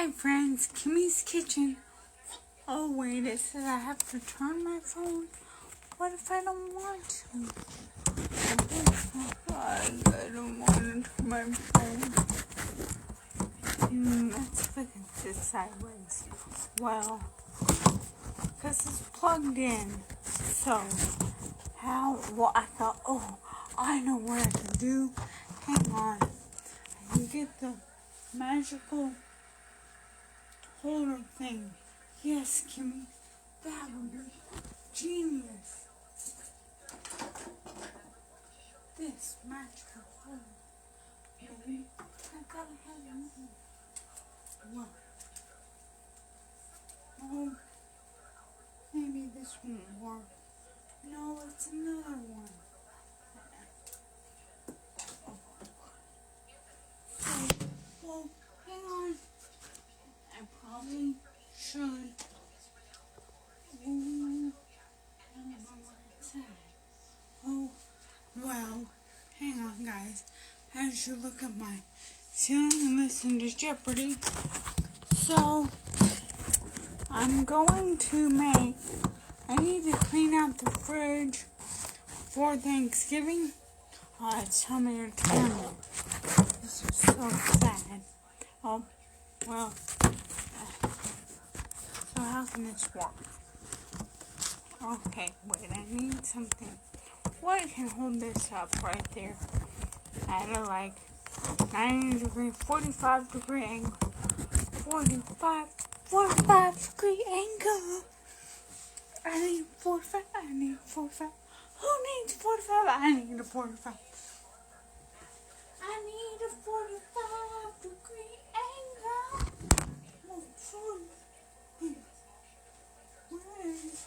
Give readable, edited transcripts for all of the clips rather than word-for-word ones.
Hi friends, Kimmy's Kitchen. Oh wait, it says I have to turn my phone. What if I don't want to? Oh God, I don't want to turn my phone. Let's look at this sideways. Well, because it's plugged in. So, well I thought, I know what I can do. Hang on. I can get the magical holder thing. Yes, Kimmy, that would be genius. This magical holder. Maybe I gotta have another one. Oh, maybe this won't work. No, it's another one. Well, hang on. I probably should. I don't know what it said. Oh, well, hang on, guys. I should look at my ceiling and listen to Jeopardy. So, I'm going to I need to clean out the fridge for Thanksgiving. It's time to turn it. This is so sad. Oh, well, so how can this work? Okay, wait, I need something. What can hold this up right there at a 90 degree, 45 degree angle. 45 degree angle. I need 45. Who needs 45? I need a 45. I need a 45 degree angle. Where is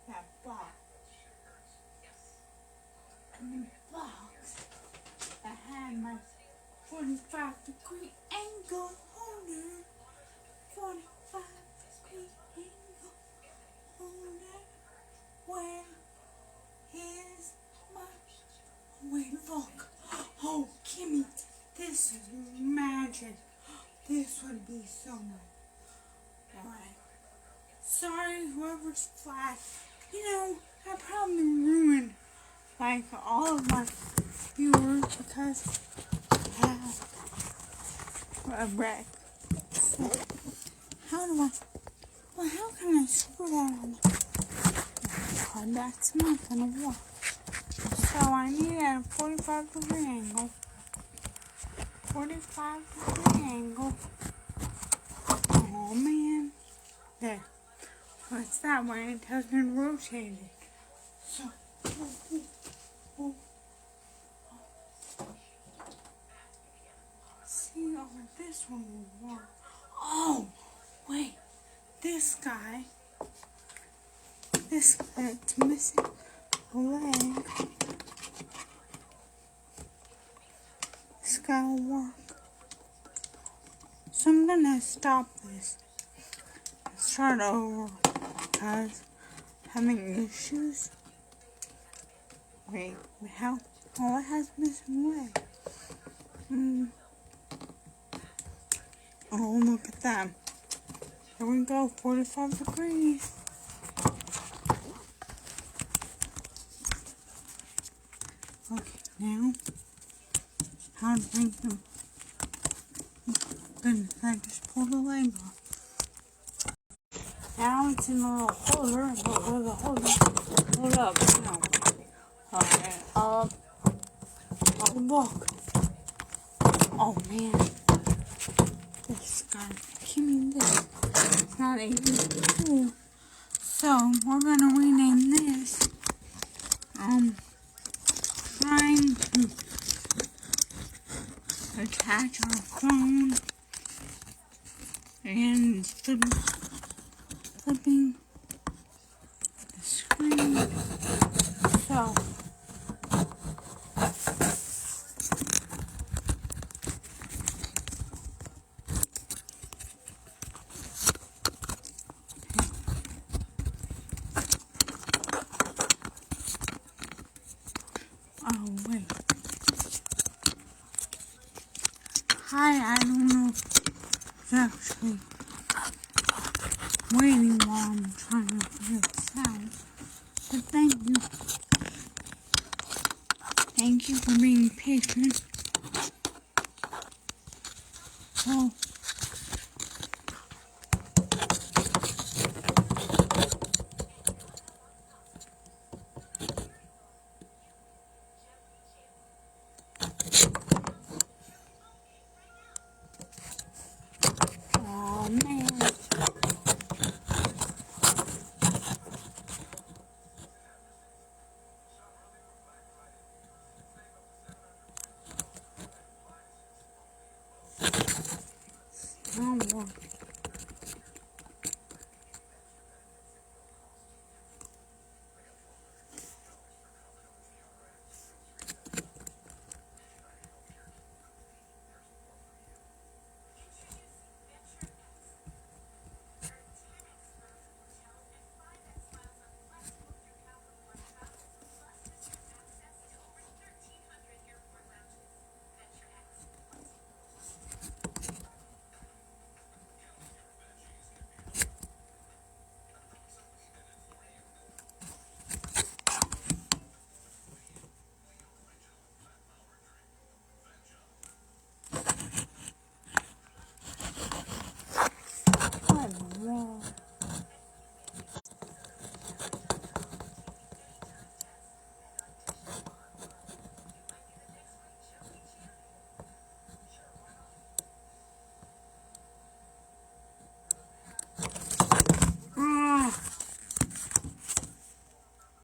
that box? Box. I had my 45 degree angle holder. 45 degree angle holder. Where is my... Wait, look. Oh, Kimmy, this is magic. This would be so nice. Alright. Sorry, whoever's flat. I probably ruined all of my viewers because I have a wreck. So, how can I screw that on? Oh, that's not gonna work. So I need a 45 degree angle. 45 degree angle. Oh man. There. So it's that way. It doesn't rotate it. So. See, this one will work. Oh, wait. This guy. It's missing a leg. This guy will work. So I'm gonna stop this and start over because I'm having issues. Wait, how? Oh, it has missing leg. Oh, look at that. Here we go, 45 degrees. Okay, now, how to make them. Goodness, I just pulled the leg off. Now it's in the little holder, but where the holder? Hold up, no. Okay, oh look. Oh man. This guy, give me this. It's not a good tool. So, we're gonna rename this. Trying to attach our phone and flipping the screen. So, oh wait. Hi, I don't know is actually waiting while I'm trying to figure this out. But thank you. Thank you for being patient. So, oh man. Oh, well.